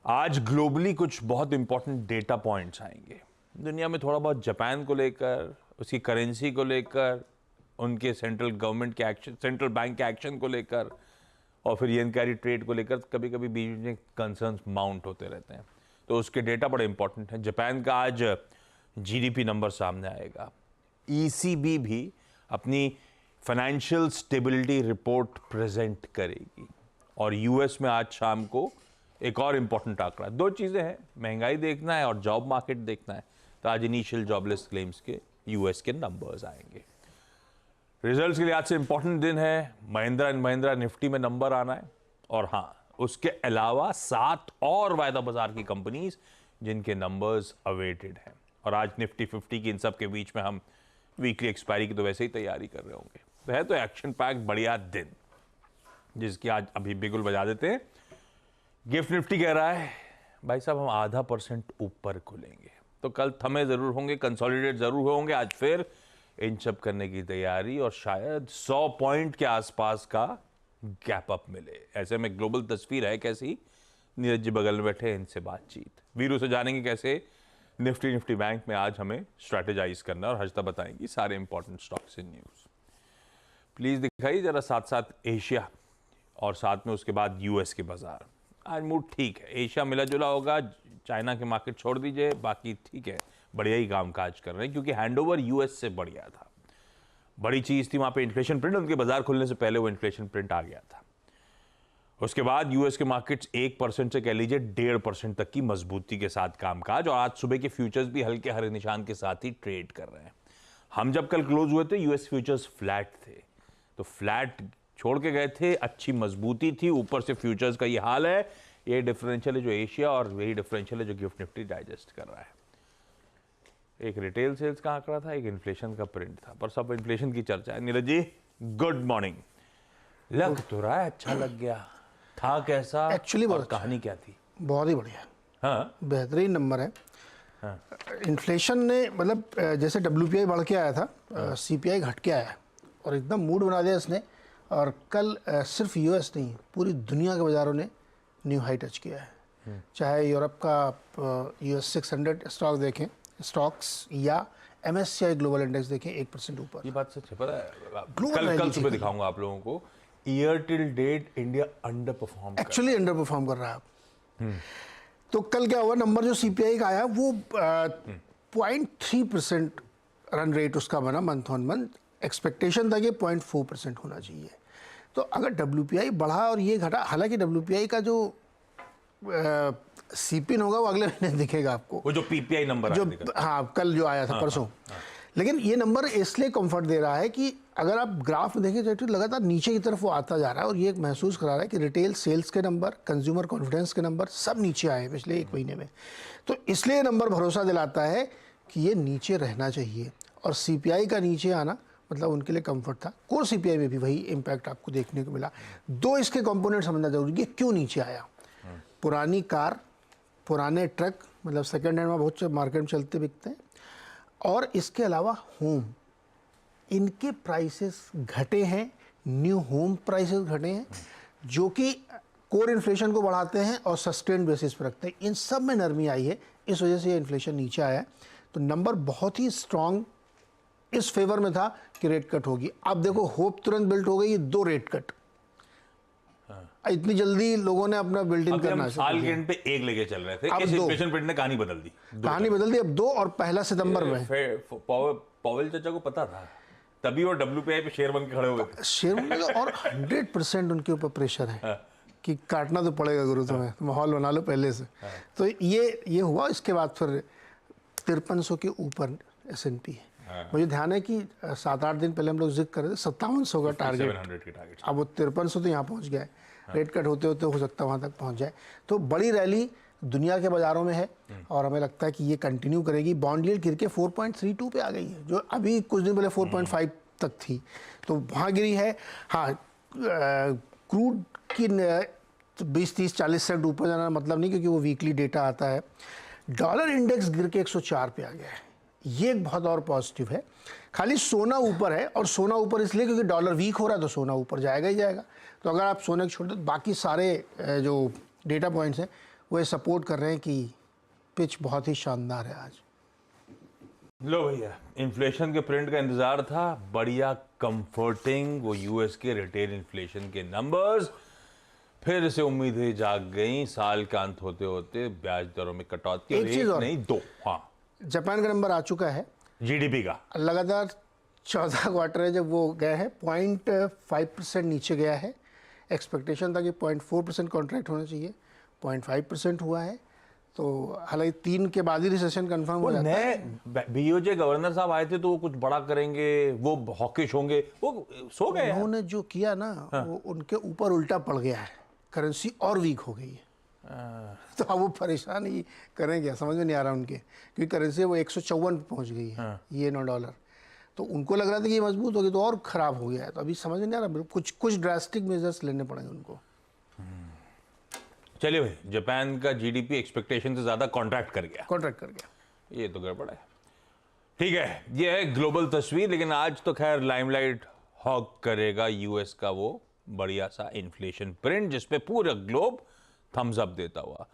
आज ग्लोबली कुछ बहुत इंपॉर्टेंट डेटा पॉइंट्स आएंगे दुनिया में, थोड़ा बहुत जापान को लेकर, उसकी करेंसी को लेकर, उनके सेंट्रल गवर्नमेंट के एक्शन, सेंट्रल बैंक के एक्शन को लेकर, और फिर येन कैरी ट्रेड को लेकर कभी कभी बीच में कंसर्न्स माउंट होते रहते हैं। तो उसके डेटा बड़े इंपॉर्टेंट हैं। जापान का आज जीडीपी नंबर सामने आएगा। ईसीबी भी अपनी फाइनेंशियल स्टेबिलिटी रिपोर्ट प्रेजेंट करेगी। और यूएस में आज शाम को एक और इंपॉर्टेंट आंकड़ा, दो चीज़ें हैं, महंगाई देखना है और जॉब मार्केट देखना है। तो आज इनिशियल जॉबलेस क्लेम्स के यूएस के नंबर्स आएंगे। रिजल्ट्स के लिए आज से इंपॉर्टेंट दिन है। महिंद्रा एंड महिंद्रा निफ्टी में नंबर आना है। और हाँ, उसके अलावा 7 और वायदा बाजार की कंपनीज जिनके नंबर्स अवेटेड हैं। और आज निफ्टी 50 की इन सब के बीच में हम वीकली एक्सपायरी की तो वैसे ही तैयारी कर रहे होंगे। तो है तो एक्शन पैक बढ़िया दिन, जिसकी आज अभी बिगुल बजा देते हैं। गिफ्ट निफ्टी कह रहा है भाई साहब हम 0.5% ऊपर खुलेंगे, तो कल थमे जरूर होंगे, कंसोलिडेट जरूर होंगे। आज फिर इन सब करने की तैयारी और शायद 100 पॉइंट के आसपास का गैप अप मिले। ऐसे में ग्लोबल तस्वीर है कैसी। नीरज जी बगल में बैठे, इनसे बातचीत वीरू से जानेंगे कैसे निफ्टी बैंक में आज हमें स्ट्रैटेजाइज करना, और हजता बताएंगी सारे important stocks in news. Please दिखाइए जरा साथ साथ एशिया और साथ में उसके बाद यूएस के बाजार। आज मूड ठीक है, एशिया मिला जुला होगा, चाइना के मार्केट छोड़ दीजिए, बाकी ठीक है, बढ़िया ही काम काज कर रहे हैं क्योंकि हैंडओवर यूएस से बढ़िया था। बड़ी चीज थी वहां पे इन्फ्लेशन प्रिंट, उनके बाजार खुलने से पहले वो इन्फ्लेशन प्रिंट आ गया था। उसके बाद यूएस के मार्केट्स 1% से कह लीजिए 1.5% तक की मजबूती के साथ कामकाज, और आज सुबह के फ्यूचर्स भी हल्के हरे निशान के साथ ही ट्रेड कर रहे हैं। हम जब कल क्लोज हुए थे यूएस फ्यूचर्स फ्लैट थे, तो फ्लैट छोड़ के गए थे, अच्छी मजबूती थी। ऊपर से फ्यूचर्स का ये हाल है, ये डिफरेंशियल है जो एशिया, और वही डिफरेंशियल है जो गिफ्ट निफ्टी डाइजेस्ट कर रहा है। एक रिटेल सेल्स का आंकड़ा था, एक इन्फ्लेशन का प्रिंट था, पर सब इन्फ्लेशन की चर्चा है। Neeraj ji good morning. लग तो रहा है अच्छा लग गया, था कैसा एक्चुअली, बहुत कहानी क्या थी? बहुत ही बढ़िया, हाँ बेहतरीन नंबर है। हाँ। इन्फ्लेशन ने मतलब जैसे WPI बढ़ के आया था, CPI घट के आया और एकदम मूड बना दिया इसने। और कल सिर्फ यूएस नहीं, पूरी दुनिया के बाज़ारों ने न्यू हाई टच किया है। चाहे यूरोप का US 600 स्टॉक देखें, स्टॉक्स, या MSCI ग्लोबल इंडेक्स देखें, 1% ऊपर। ये बात सच है, पता है कल सुबह दिखाऊंगा आप लोगों को। Year till date India underperform, actually underperform कर रहा है। तो कल क्या हुआ, नंबर जो CPI का आया वो 0.3% रन रेट उसका बना मंथ ऑन मंथ। एक्सपेक्टेशन था कि 0.4% होना चाहिए। तो अगर WPI बढ़ा और ये घटा, हालांकि WPI का जो CPIN होगा वो अगले महीने दिखेगा आपको, वो जो PPI नंबर जो हाँ कल जो आया था परसों। लेकिन ये नंबर इसलिए कंफर्ट दे रहा है कि अगर आप ग्राफ में देखें तो लगातार नीचे की तरफ वो आता जा रहा है, और ये एक महसूस करा रहा है कि रिटेल सेल्स के नंबर, कंज्यूमर कॉन्फिडेंस के नंबर सब नीचे आए पिछले 1 महीने में। तो इसलिए नंबर भरोसा दिलाता है कि ये नीचे रहना चाहिए। और CPI का नीचे आना मतलब उनके लिए कंफर्ट था। कोर CPI में भी वही इम्पैक्ट आपको देखने को मिला। दो इसके कंपोनेंट समझना जरूरी है, क्यों नीचे आया। पुरानी कार, पुराने ट्रक, मतलब सेकेंड हैंड में बहुत से मार्केट में चलते बिकते हैं, और इसके अलावा होम, इनके प्राइसेस घटे हैं, न्यू होम प्राइसेस घटे हैं, जो कि कोर इन्फ्लेशन को बढ़ाते हैं और सस्टेन बेसिस पर रखते हैं। इन सब में नरमी आई है, इस वजह से ये इन्फ्लेशन नीचे आया है। तो नंबर बहुत ही स्ट्रांग इस फेवर में था कि रेट कट होगी। अब देखो होप तुरंत बिल्ट हो गई, 2 रेट कट। इतनी जल्दी लोगों ने अपना बिल्डिंग करना, साल के एंड पे 1 लेके चल रहे थे, इस इन्फ्लेशन प्रिंट ने कहानी बदल दी। अब 2, और 1 सितंबर में पॉवेल चाचा को पता था, तभी वो WPI पे शेयर बन के खड़े हो गए। शेयर बन गए, और 100% उनके ऊपर प्रेशर है कि काटना तो पड़ेगा गुरु तुम्हें, माहौल बना लो पहले से। तो ये हुआ। इसके बाद फिर 5300 के ऊपर S&P है। मुझे ध्यान है कि 7-8 दिन पहले हम लोग जिक्र कर रहे थे 5700 का टारगेट, अब वो 5300 तो यहाँ पहुँच गया है। रेट कट होते होते हो सकता है वहाँ तक पहुँच जाए। तो बड़ी रैली दुनिया के बाज़ारों में है, और हमें लगता है कि ये कंटिन्यू करेगी। बॉन्ड यील्ड गिर के 4.32 पे आ गई है, जो अभी कुछ दिन पहले 4.5 तक थी, तो वहाँ गिरी है। हाँ, क्रूड की 20, 30, 40 सेंट ऊपर जाना मतलब नहीं, क्योंकि वो वीकली डेटा आता है। डॉलर इंडेक्स गिर के 104 पे आ गया है, ये एक बहुत और पॉजिटिव है। खाली सोना ऊपर है, और सोना ऊपर इसलिए क्योंकि डॉलर वीक हो रहा है, तो सोना ऊपर जाएगा ही जाएगा। तो अगर आप सोने को छोड़ दो, बाकी सारे जो डेटा पॉइंट्स हैं वो सपोर्ट कर रहे हैं कि पिच बहुत ही शानदार है आज। लो भैया, इन्फ्लेशन के प्रिंट का इंतजार था, बढ़िया कंफर्टिंग वो यूएस के रिटेल इन्फ्लेशन के नंबर्स। फिर से उम्मीदें जाग गई, साल का अंत होते होते ब्याज दरों में कटौती, एक चीज और, नहीं दो। हाँ, जापान का नंबर आ चुका है, जीडीपी का लगातार 14 क्वार्टर है जब वो गया है, 0.5% नीचे गया है। एक्सपेक्टेशन था कि 0.4% कॉन्ट्रैक्ट होना चाहिए, 0.5% हुआ है। तो हालांकि 3 के बाद ही रिसेशन कंफर्म हो जाता है। नए बीओजे गवर्नर साहब आए थे तो वो कुछ बड़ा करेंगे, वो हॉकिश होंगे, वो सो गए। उन्होंने जो किया ना, वो उनके ऊपर उल्टा पड़ गया है, करेंसी और वीक हो गई है। तो अब वो परेशान ही करेंगे, समझ में नहीं आ रहा उनके, क्योंकि करेंसी वो 154 पहुंच गई है ये $9। तो उनको लग रहा था कि ये मजबूत होगी, तो और खराब हो गया है। तो अभी समझ में नहीं आ रहा, कुछ ड्रास्टिक मेजर्स लेने पड़ेंगे उनको। चलिए भाई, जापान का जीडीपी एक्सपेक्टेशन से ज्यादा कॉन्ट्रैक्ट कर गया, ये तो गड़बड़ है। ठीक है, ये है ग्लोबल तस्वीर, लेकिन आज तो खैर लाइमलाइट हॉग करेगा यूएस का वो बढ़िया सा इन्फ्लेशन प्रिंट, जिसपे पूरा ग्लोब थम्स अप देता हुआ।